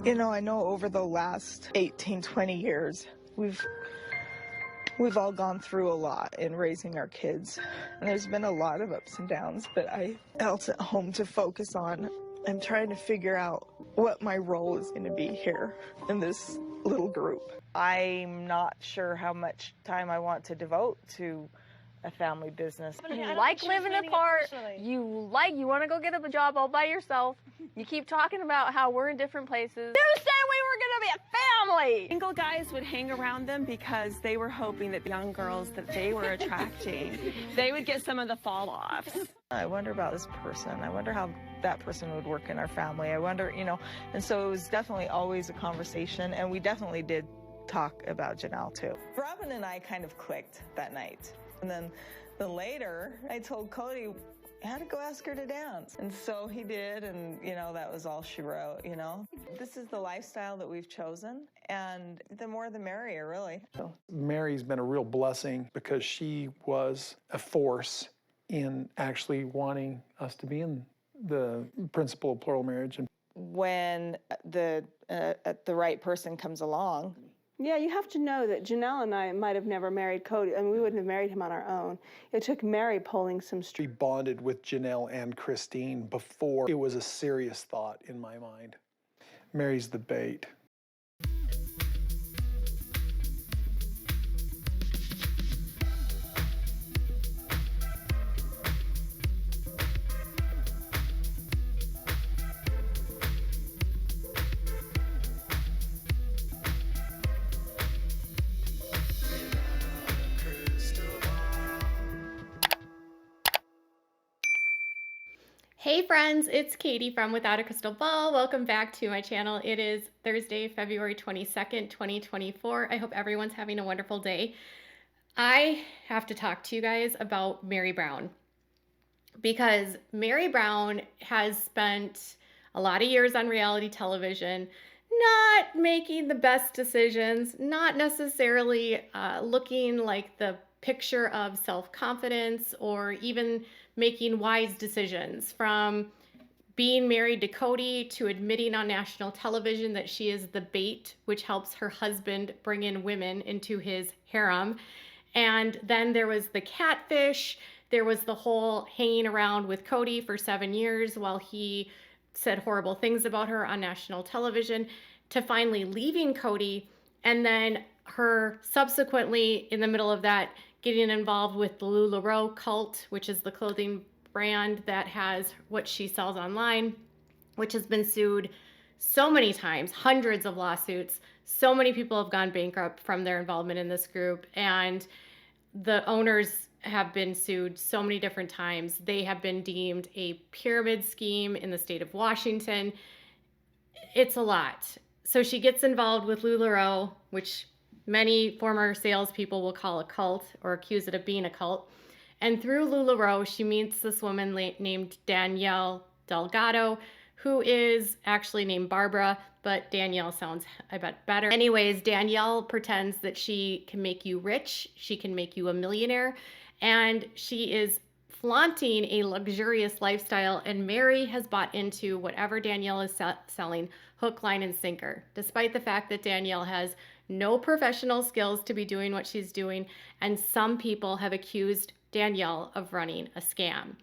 You know, I know over the last 18, 20 years, we've all gone through a lot in raising our kids. And there's been a lot of ups and downs, but I felt at home to focus on. I'm trying to figure out what my role is going to be here in this little group. I'm not sure how much time I want to devote to a family business. You like living apart. You want to go get a job all by yourself. You keep talking about how we're in different places. You said we were going to be a family. Single guys would hang around them because they were hoping that the young girls that they were attracting, they would get some of the fall-offs. I wonder about this person. I wonder how that person would work in our family. I wonder, you know, and so it was definitely always a conversation, and we definitely did talk about Janelle too. Robin and I kind of clicked that night. And then later, I told Cody, I had to go ask her to dance. And so he did, and, you know, that was all she wrote, you know. This is the lifestyle that we've chosen, and the more the merrier, really. So. Meri's been a real blessing because she was a force in actually wanting us to be in the principle of plural marriage. And when the right person comes along. Yeah, you have to know that Janelle and I might have never married Cody, and we wouldn't have married him on our own. It took Meri pulling some strings. we bonded with Janelle and Christine before it was a serious thought in my mind. Meri's the bait. Hey friends, it's Katie from Without a Crystal Ball. Welcome back to my channel. It is Thursday, February 22nd, 2024. I hope everyone's having a wonderful day. I have to talk to you guys about Meri Brown because Meri Brown has spent a lot of years on reality television, not making the best decisions, not necessarily looking like the picture of self-confidence or even making wise decisions, from being married to Cody to admitting on national television that she is the bait, which helps her husband bring in women into his harem. And then there was the catfish. There was the whole hanging around with Cody for 7 years while he said horrible things about her on national television, to finally leaving Cody, and then her subsequently in the middle of that getting involved with the LuLaRoe cult, which is the clothing brand that has what she sells online, which has been sued so many times, hundreds of lawsuits. So many people have gone bankrupt from their involvement in this group, and the owners have been sued so many different times. They have been deemed a pyramid scheme in the state of Washington. It's a lot. So she gets involved with LuLaRoe, which many former salespeople will call a cult or accuse it of being a cult. And through LuLaRoe, she meets this woman named Danielle Delgado, who is actually named Barbara, but Danielle sounds, I bet, better. Anyways, Danielle pretends that she can make you rich, she can make you a millionaire, and she is flaunting a luxurious lifestyle, and Meri has bought into whatever Danielle is selling, hook, line, and sinker, despite the fact that Danielle has no professional skills to be doing what she's doing, and some people have accused Danielle of running a scam.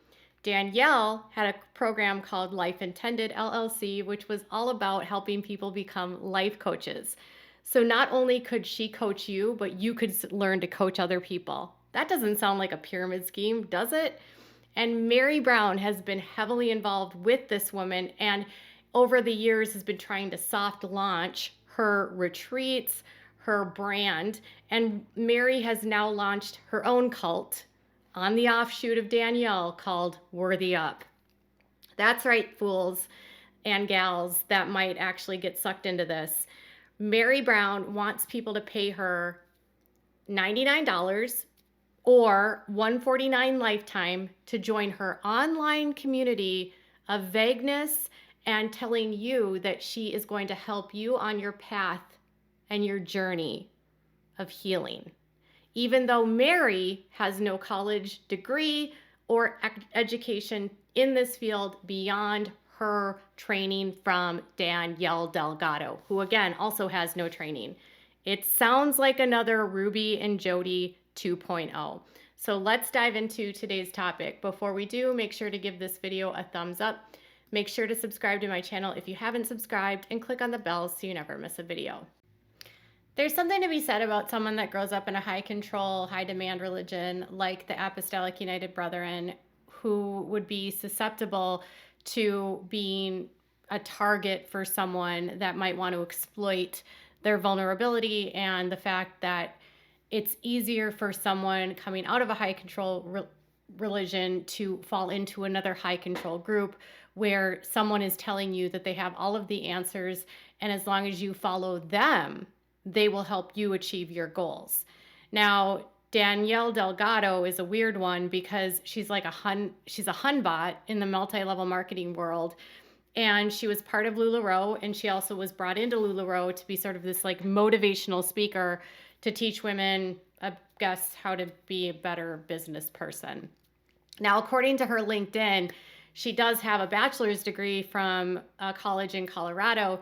Danielle had a program called Life Intended LLC, which was all about helping people become life coaches. So not only could she coach you, but you could learn to coach other people. That doesn't sound like a pyramid scheme, does it? And Meri Brown has been heavily involved with this woman, and over the years has been trying to soft launch her retreats, her brand, and Meri has now launched her own cult on the offshoot of Danielle called Worthy Up. That's right, fools and gals that might actually get sucked into this. Meri Brown wants people to pay her $99 or $149 lifetime to join her online community of vagueness and telling you that she is going to help you on your path and your journey of healing. Even though Meri has no college degree or education in this field beyond her training from Danielle Delgado, who again also has no training. It sounds like another Ruby and Jody 2.0. So let's dive into today's topic. Before we do, make sure to give this video a thumbs up. Make sure to subscribe to my channel if you haven't subscribed, and click on the bell so you never miss a video. There's something to be said about someone that grows up in a high control, high demand religion like the Apostolic United Brethren, who would be susceptible to being a target for someone that might want to exploit their vulnerability, and the fact that it's easier for someone coming out of a high control religion to fall into another high control group where someone is telling you that they have all of the answers, and as long as you follow them, they will help you achieve your goals. Now, Danielle Delgado is a weird one because she's like she's a hunbot in the multi-level marketing world. And she was part of LuLaRoe, and she also was brought into LuLaRoe to be sort of this like motivational speaker to teach women, I guess, how to be a better business person. Now, according to her LinkedIn, she does have a bachelor's degree from a college in Colorado,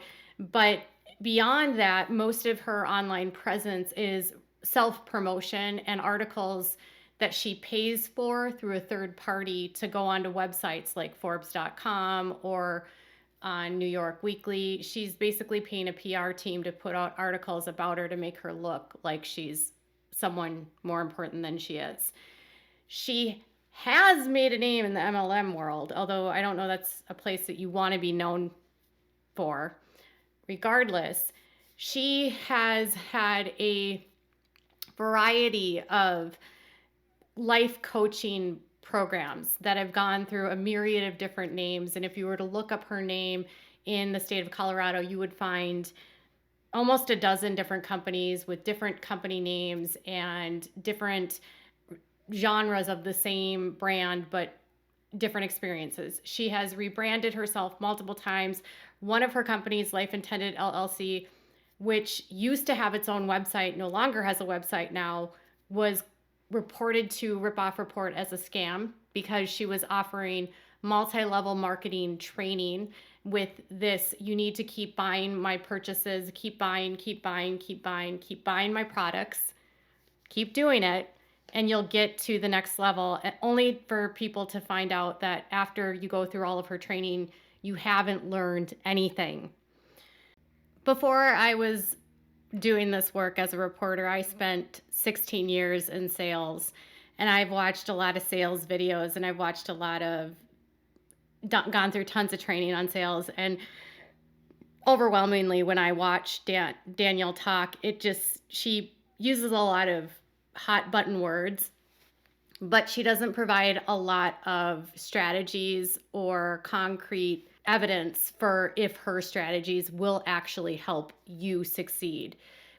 but beyond that, most of her online presence is self-promotion and articles that she pays for through a third party to go onto websites like Forbes.com or on New York Weekly. She's basically paying a PR team to put out articles about her to make her look like she's someone more important than she is. She has made a name in the MLM world, although I don't know that's a place that you want to be known for. Regardless, she has had a variety of life coaching programs that have gone through a myriad of different names. And if you were to look up her name in the state of Colorado, you would find almost a dozen different companies with different company names and different genres of the same brand, but different experiences. She has rebranded herself multiple times. One of her companies, Life Intended LLC, which used to have its own website, no longer has a website now, was reported to Ripoff Report as a scam because she was offering multi-level marketing training with this, you need to keep buying my purchases, keep buying my products, keep doing it, and you'll get to the next level, only for people to find out that after you go through all of her training, you haven't learned anything. Before I was doing this work as a reporter, I spent 16 years in sales, and I've watched a lot of sales videos, and I've watched a lot of, gone through tons of training on sales, and overwhelmingly when I watch Danielle talk, she uses a lot of hot button words, but she doesn't provide a lot of strategies or concrete evidence for if her strategies will actually help you succeed.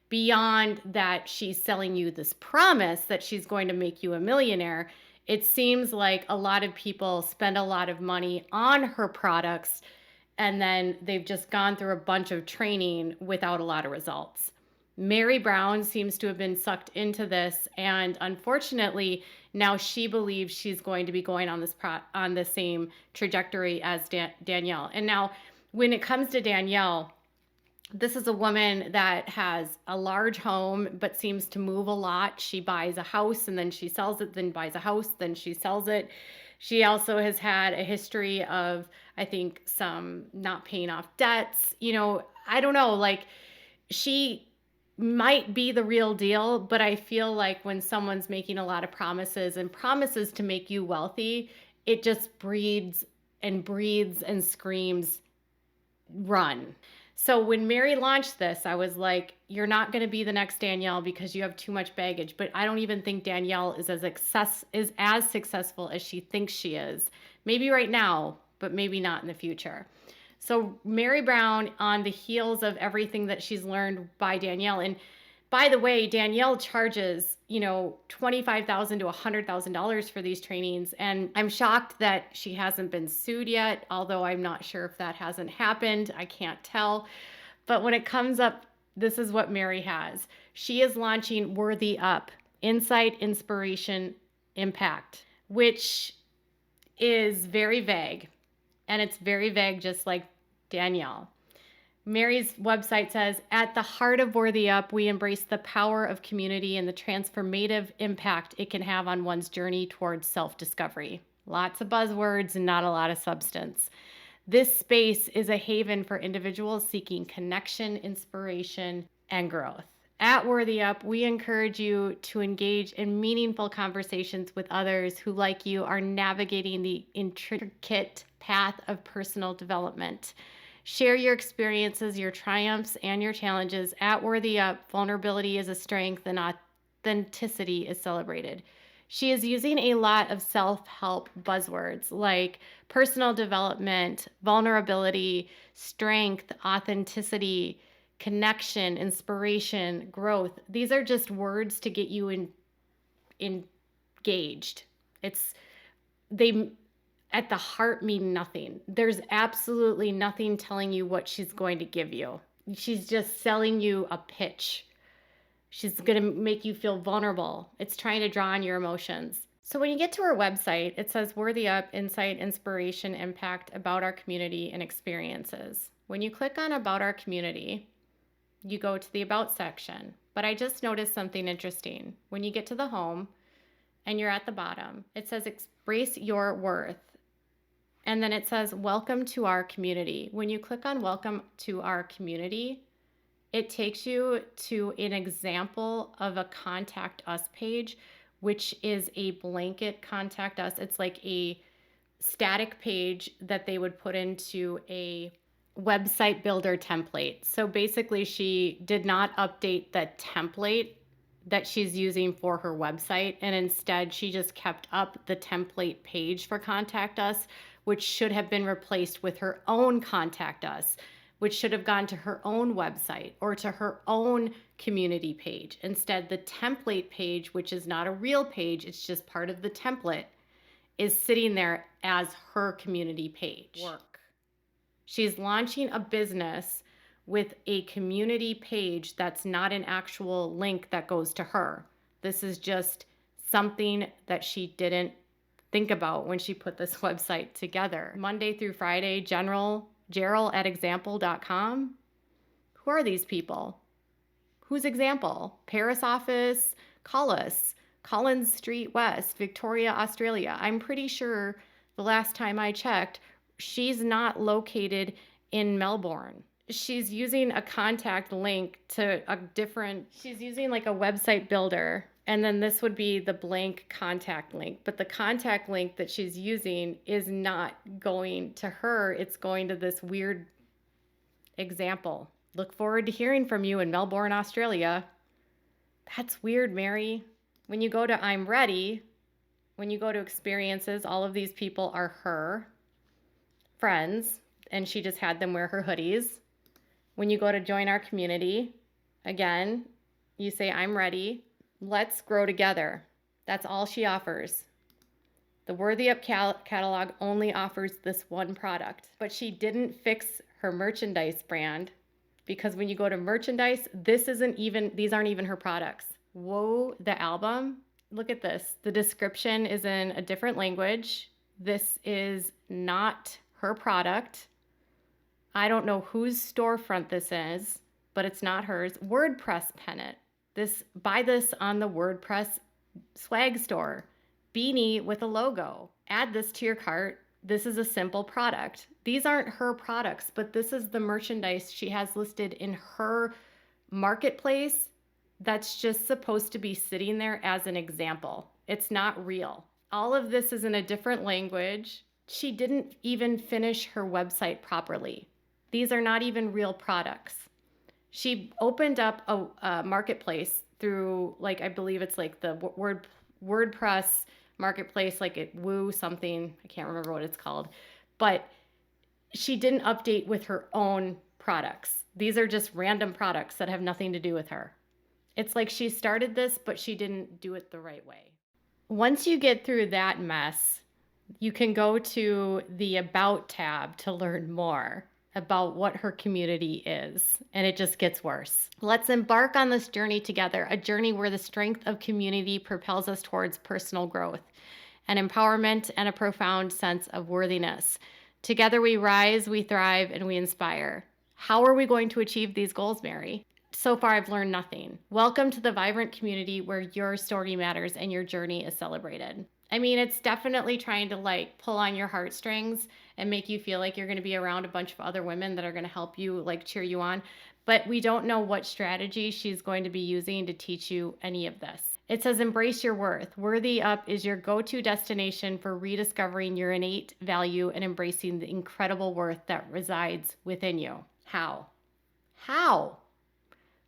Beyond that, she's selling you this promise that she's going to make you a millionaire. It seems like a lot of people spend a lot of money on her products, and then they've just gone through a bunch of training without a lot of results. Meri Brown seems to have been sucked into this, and unfortunately, now she believes she's going to be going on the same trajectory as Danielle. And now, when it comes to Danielle, this is a woman that has a large home but seems to move a lot. She buys a house and then she sells it, then buys a house, then she sells it. She also has had a history of, I think, some not paying off debts. You know, I don't know, like she might be the real deal, but I feel like when someone's making a lot of promises and promises to make you wealthy, it just breeds and screams, run. So when Meri launched this, I was like, you're not going to be the next Danielle because you have too much baggage. But I don't even think Danielle is as successful as she thinks she is. Maybe right now, but maybe not in the future. So Meri Brown, on the heels of everything that she's learned by Danielle, and by the way, Danielle charges, $25,000 to $100,000 for these trainings. And I'm shocked that she hasn't been sued yet, although I'm not sure if that hasn't happened. I can't tell. But when it comes up, this is what Meri has. She is launching Worthy Up, Insight, Inspiration, Impact, which is very vague. And it's very vague, just like Danielle. Meri's website says, at the heart of Worthy Up, we embrace the power of community and the transformative impact it can have on one's journey towards self-discovery. Lots of buzzwords and not a lot of substance. This space is a haven for individuals seeking connection, inspiration, and growth. At Worthy Up, we encourage you to engage in meaningful conversations with others who, like you, are navigating the intricate path of personal development. Share your experiences, your triumphs, and your challenges. At Worthy Up, vulnerability is a strength and authenticity is celebrated. She is using a lot of self-help buzzwords like personal development, vulnerability, strength, authenticity, connection, inspiration, growth. These are just words to get you engaged. They at the heart mean nothing. There's absolutely nothing telling you what she's going to give you. She's just selling you a pitch. She's going to make you feel vulnerable. It's trying to draw on your emotions. So when you get to her website, it says Worthy Up, Insight, Inspiration, Impact, About Our Community, and Experiences. When you click on About Our Community, you go to the About section. But I just noticed something interesting. When you get to the home and you're at the bottom, it says Embrace Your Worth. And then it says Welcome to Our Community. When you click on Welcome to Our Community, it takes you to an example of a Contact Us page, which is a blanket Contact Us. It's like a static page that they would put into a website builder template. So basically, she did not update the template that she's using for her website, and instead she just kept up the template page for Contact Us, which should have been replaced with her own Contact Us, which should have gone to her own website or to her own community page. Instead, the template page, which is not a real page, it's just part of the template, is sitting there as her community page. She's launching a business with a community page that's not an actual link that goes to her. This is just something that she didn't think about when she put this website together. Monday through Friday, Gerald@example.com. Who are these people? Who's Example? Paris office, call us. Collins Street West, Victoria, Australia. I'm pretty sure the last time I checked, she's not located in Melbourne. She's using a contact link to she's using like a website builder. And then this would be the blank contact link. But the contact link that she's using is not going to her. It's going to this weird Example. Look forward to hearing from you in Melbourne, Australia. That's weird, Meri. When you go to I'm Ready, when you go to Experiences, all of these people are her friends, and she just had them wear her hoodies. When you go to Join Our Community, again, you say I'm ready. Let's grow together. That's all she offers. The Worthy Up catalog only offers this one product, but she didn't fix her merchandise brand because when you go to merchandise, these aren't even her products. Whoa, the album, look at this. The description is in a different language. This is not her product. I don't know whose storefront this is, but it's not hers. WordPress pennant. Buy this on the WordPress swag store. Beanie with a logo. Add this to your cart. This is a simple product. These aren't her products, but this is the merchandise she has listed in her marketplace that's just supposed to be sitting there as an example. It's not real. All of this is in a different language. She didn't even finish her website properly. These are not even real products. She opened up a marketplace through, like, I believe it's like the WordPress marketplace, like it Woo something. I can't remember what it's called. But she didn't update with her own products. These are just random products that have nothing to do with her. It's like she started this, but she didn't do it the right way. Once you get through that mess, you can go to the About tab to learn more about what her community is, and it just gets worse. Let's embark on this journey together, a journey where the strength of community propels us towards personal growth and empowerment and a profound sense of worthiness. Together we rise, we thrive, and we inspire. How are we going to achieve these goals, Meri? So far, I've learned nothing. Welcome to the vibrant community where your story matters and your journey is celebrated. I mean, it's definitely trying to like pull on your heartstrings and make you feel like you're going to be around a bunch of other women that are going to help you, like cheer you on. But we don't know what strategy she's going to be using to teach you any of this. It says, embrace your worth. Worthy Up is your go-to destination for rediscovering your innate value and embracing the incredible worth that resides within you. How? How?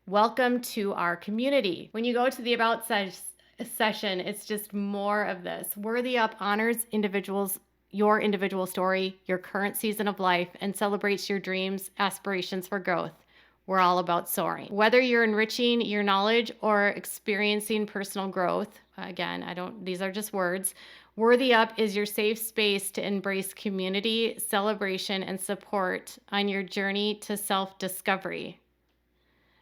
Welcome to our community. When you go to the About session, it's just more of this. Worthy Up honors individuals, your individual story, your current season of life, and celebrates your dreams, aspirations for growth. We're all about soaring. Whether you're enriching your knowledge or experiencing personal growth, again, these are just words. Worthy Up is your safe space to embrace community, celebration, and support on your journey to self-discovery.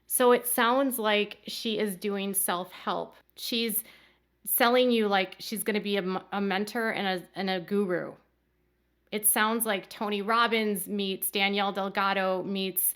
So it sounds like she is doing self-help. She's selling you like she's going to be a mentor and a guru. It sounds like Tony Robbins meets Danielle Delgado meets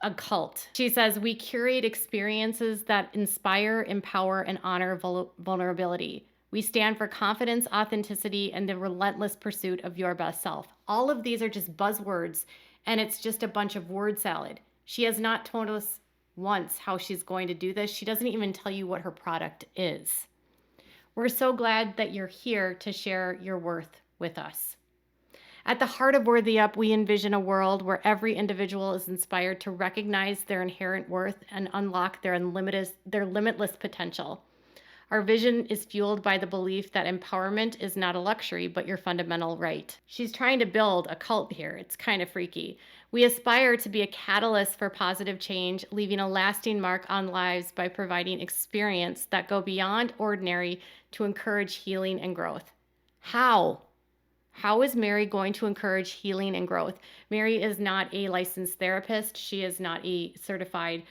a cult. She says, we curate experiences that inspire, empower, and honor vulnerability. We stand for confidence, authenticity, and the relentless pursuit of your best self. All of these are just buzzwords, and it's just a bunch of word salad. She has not told us once how she's going to do this. She doesn't even tell you what her product is. We're so glad that you're here to share your worth with us. At the heart of Worthy Up, we envision a world where every individual is inspired to recognize their inherent worth and unlock their limitless potential. Our vision is fueled by the belief that empowerment is not a luxury, but your fundamental right. She's trying to build a cult here. It's kind of freaky. We aspire to be a catalyst for positive change, leaving a lasting mark on lives by providing experience that go beyond ordinary to encourage healing and growth. How? How is Meri going to encourage healing and growth? Meri is not a licensed therapist. She is not a certified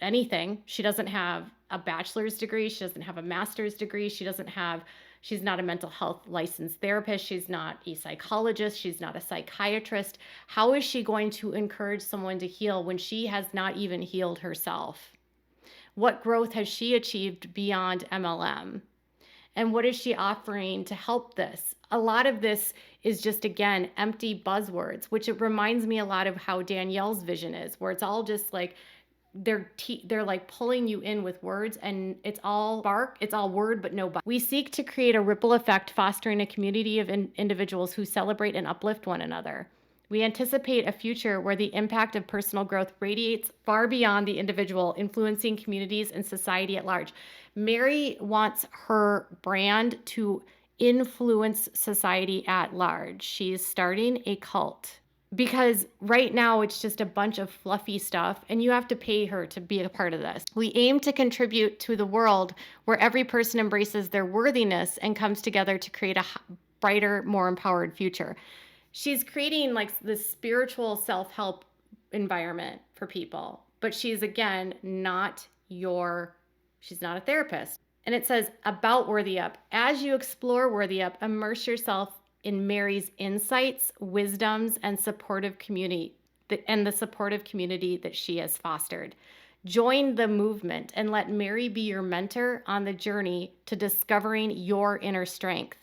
anything. She doesn't have a bachelor's degree. She doesn't have a master's degree. She's not a mental health licensed therapist. She's not a psychologist. She's not a psychiatrist. How is she going to encourage someone to heal when she has not even healed herself? What growth has she achieved beyond MLM? And what is she offering to help this? A lot of this is just, again, empty buzzwords, which it reminds me a lot of how Danielle's vision is, where it's all just like they're like pulling you in with words, and it's all bark, it's all word, but no bite. We seek to create a ripple effect, fostering a community of individuals who celebrate and uplift one another. We anticipate a future where the impact of personal growth radiates far beyond the individual, influencing communities and society at large. Meri wants her brand to influence society at large. She's starting a cult because right now it's just a bunch of fluffy stuff, and you have to pay her to be a part of this. We aim to contribute to the world where every person embraces their worthiness and comes together to create a brighter, more empowered future. She's creating like this spiritual self-help environment for people, but she's, again, she's not a therapist. And it says about Worthy Up, as you explore Worthy Up, immerse yourself in Meri's insights, wisdoms, and the supportive community that she has fostered. Join the movement and let Meri be your mentor on the journey to discovering your inner strength.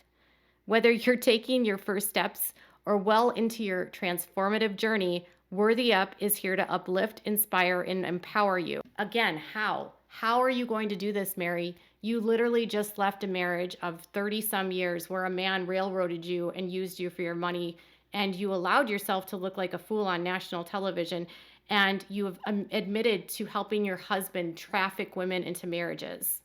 Whether you're taking your first steps or well into your transformative journey, Worthy Up is here to uplift, inspire, and empower you. Again, how? How are you going to do this, Meri? You literally just left a marriage of 30-some years where a man railroaded you and used you for your money, and you allowed yourself to look like a fool on national television, and you have admitted to helping your husband traffic women into marriages.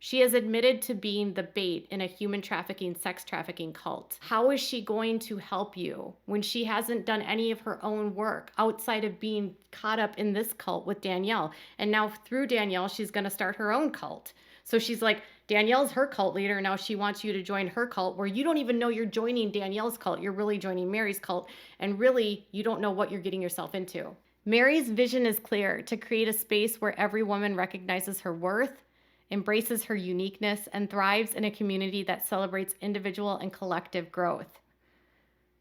She has admitted to being the bait in a human trafficking, sex trafficking cult. How is she going to help you when she hasn't done any of her own work outside of being caught up in this cult with Danielle? And now through Danielle, she's going to start her own cult. So she's like, Danielle's her cult leader. Now she wants you to join her cult, where you don't even know you're joining Danielle's cult. You're really joining Meri's cult. And really, you don't know what you're getting yourself into. Meri's vision is clear: to create a space where every woman recognizes her worth, embraces her uniqueness, and thrives in a community that celebrates individual and collective growth.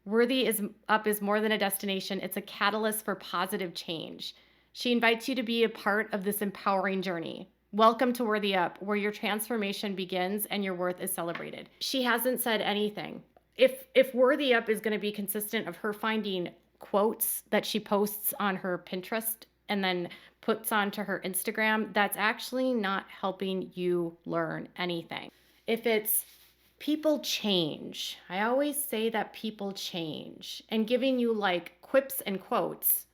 Worthy Up is more than a destination. It's a catalyst for positive change. She invites you to be a part of this empowering journey. Welcome to Worthy Up, where your transformation begins and your worth is celebrated. She hasn't said anything. If Worthy Up is going to be consistent of her finding quotes that she posts on her Pinterest and then puts onto her Instagram, that's actually not helping you learn anything. If it's people change, I always say that people change, and giving you like quips and quotes,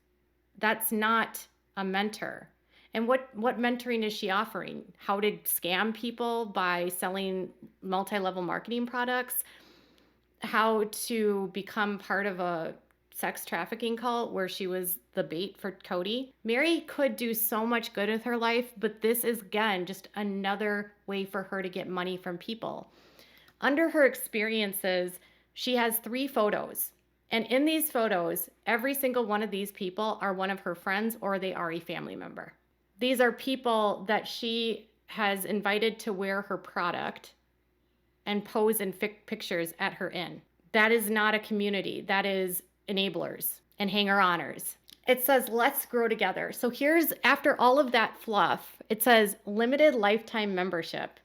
that's not a mentor. And what mentoring is she offering? How to scam people by selling multi-level marketing products? How to become part of a sex trafficking cult where she was the bait for Cody? Meri could do so much good with her life, but this is, again, just another way for her to get money from people. Under her experiences, she has 3 photos. And in these photos, every single one of these people are one of her friends or they are a family member. These are people that she has invited to wear her product and pose in pictures at her inn. That is not a community. That is enablers and hanger-oners. It says, let's grow together. So here's, after all of that fluff, it says limited lifetime membership.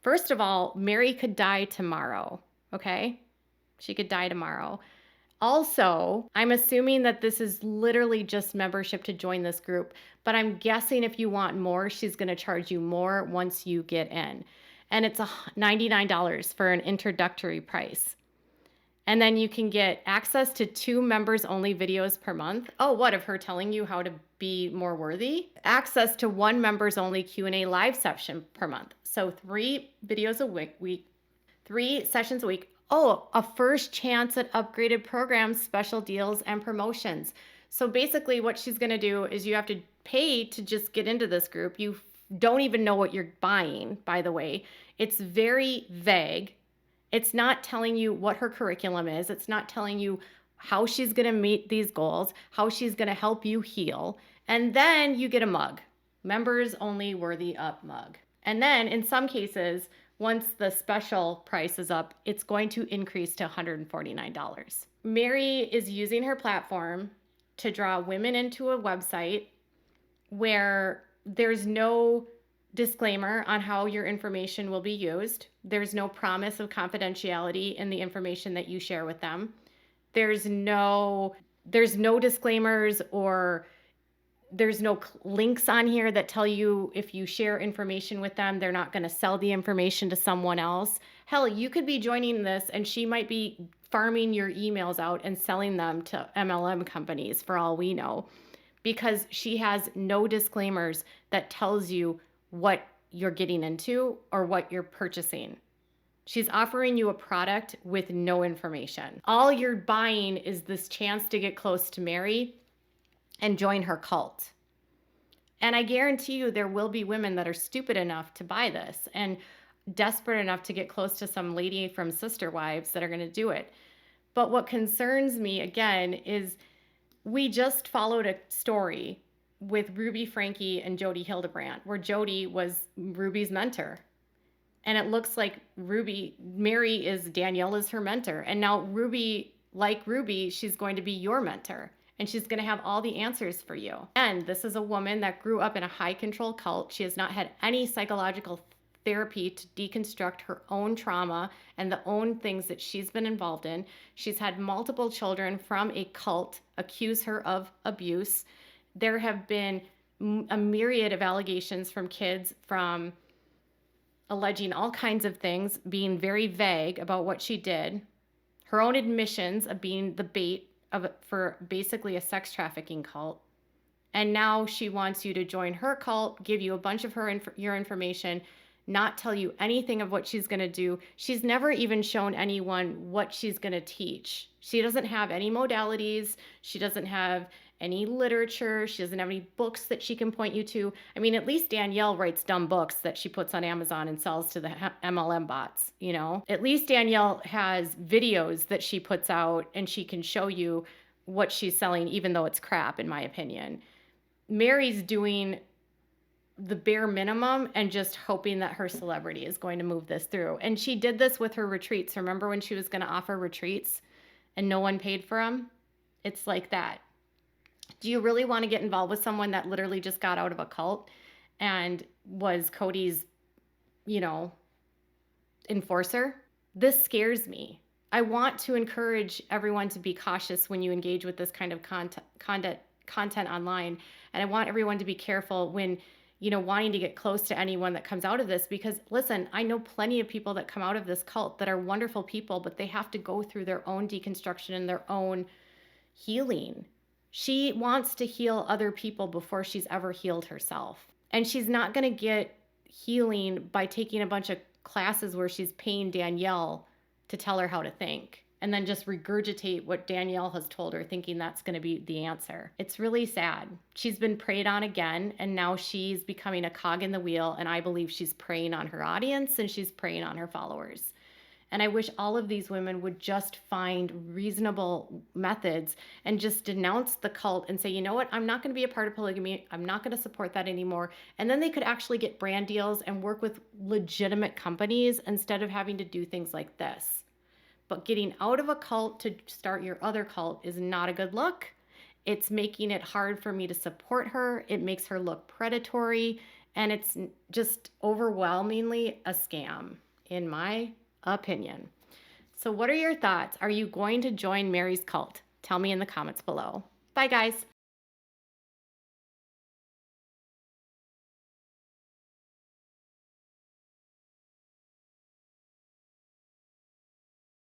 First of all, Meri could die tomorrow, okay? She could die tomorrow. Also, I'm assuming that this is literally just membership to join this group, but I'm guessing if you want more, she's going to charge you more once you get in. And it's $99 for an introductory price. And then you can get access to 2 members-only videos per month. Oh, what, of her telling you how to be more worthy? Access to 1 members-only Q&A live session per month. So 3 videos a week, 3 sessions a week. Oh, a first chance at upgraded programs, special deals, and promotions. So basically what she's going to do is you have to pay to just get into this group. You don't even know what you're buying, by the way. It's very vague. It's not telling you what her curriculum is. It's not telling you how she's going to meet these goals, how she's going to help you heal. And then you get a mug, members only Worthy Up mug. And then in some cases, once the special price is up, it's going to increase to $149. Meri is using her platform to draw women into a website where there's no disclaimer on how your information will be used. There's no promise of confidentiality in the information that you share with them. There's no disclaimers, or there's no links on here that tell you if you share information with them, they're not going to sell the information to someone else. Hell, you could be joining this and she might be farming your emails out and selling them to MLM companies for all we know, because she has no disclaimers that tells you what you're getting into or what you're purchasing. She's offering you a product with no information. All you're buying is this chance to get close to Meri and join her cult. And I guarantee you there will be women that are stupid enough to buy this and desperate enough to get close to some lady from Sister Wives that are going to do it. But what concerns me, again, is we just followed a story with Ruby Franke and Jody Hildebrandt, where Jody was Ruby's mentor. And it looks like Meri is Danielle is her mentor. And now Ruby, like Ruby, she's going to be your mentor. And she's going to have all the answers for you. And this is a woman that grew up in a high control cult. She has not had any psychological therapy to deconstruct her own trauma and the own things that she's been involved in. She's had multiple children from a cult accuse her of abuse. There have been a myriad of allegations from kids from alleging all kinds of things, being very vague about what she did. Her own admissions of being the bait for basically a sex trafficking cult. And now she wants you to join her cult, give you a bunch of your information, not tell you anything of what she's going to do. She's never even shown anyone what she's going to teach. She doesn't have any modalities. She doesn't have any literature. She doesn't have any books that she can point you to. I mean, at least Danielle writes dumb books that she puts on Amazon and sells to the MLM bots, you know? At least Danielle has videos that she puts out and she can show you what she's selling, even though it's crap, in my opinion. Meri's doing the bare minimum and just hoping that her celebrity is going to move this through. And she did this with her retreats. Remember when she was going to offer retreats? and no one paid for them? It's like that. Do you really want to get involved with someone that literally just got out of a cult and was Cody's, enforcer? This scares me. I want to encourage everyone to be cautious when you engage with this kind of content online. And I want everyone to be careful when, wanting to get close to anyone that comes out of this, because listen, I know plenty of people that come out of this cult that are wonderful people, but they have to go through their own deconstruction and their own healing. She wants to heal other people before she's ever healed herself. And she's not going to get healing by taking a bunch of classes where she's paying Danielle to tell her how to think and then just regurgitate what Danielle has told her, thinking that's going to be the answer. It's really sad. She's been preyed on again, and now she's becoming a cog in the wheel, and I believe she's preying on her audience and she's preying on her followers. And I wish all of these women would just find reasonable methods and just denounce the cult and say, you know what, I'm not going to be a part of polygamy. I'm not going to support that anymore. And then they could actually get brand deals and work with legitimate companies instead of having to do things like this. But getting out of a cult to start your other cult is not a good look. It's making it hard for me to support her. It makes her look predatory. And it's just overwhelmingly a scam, in my opinion. So what are your thoughts? Are you going to join Meri's cult? Tell me in the comments below. Bye, guys.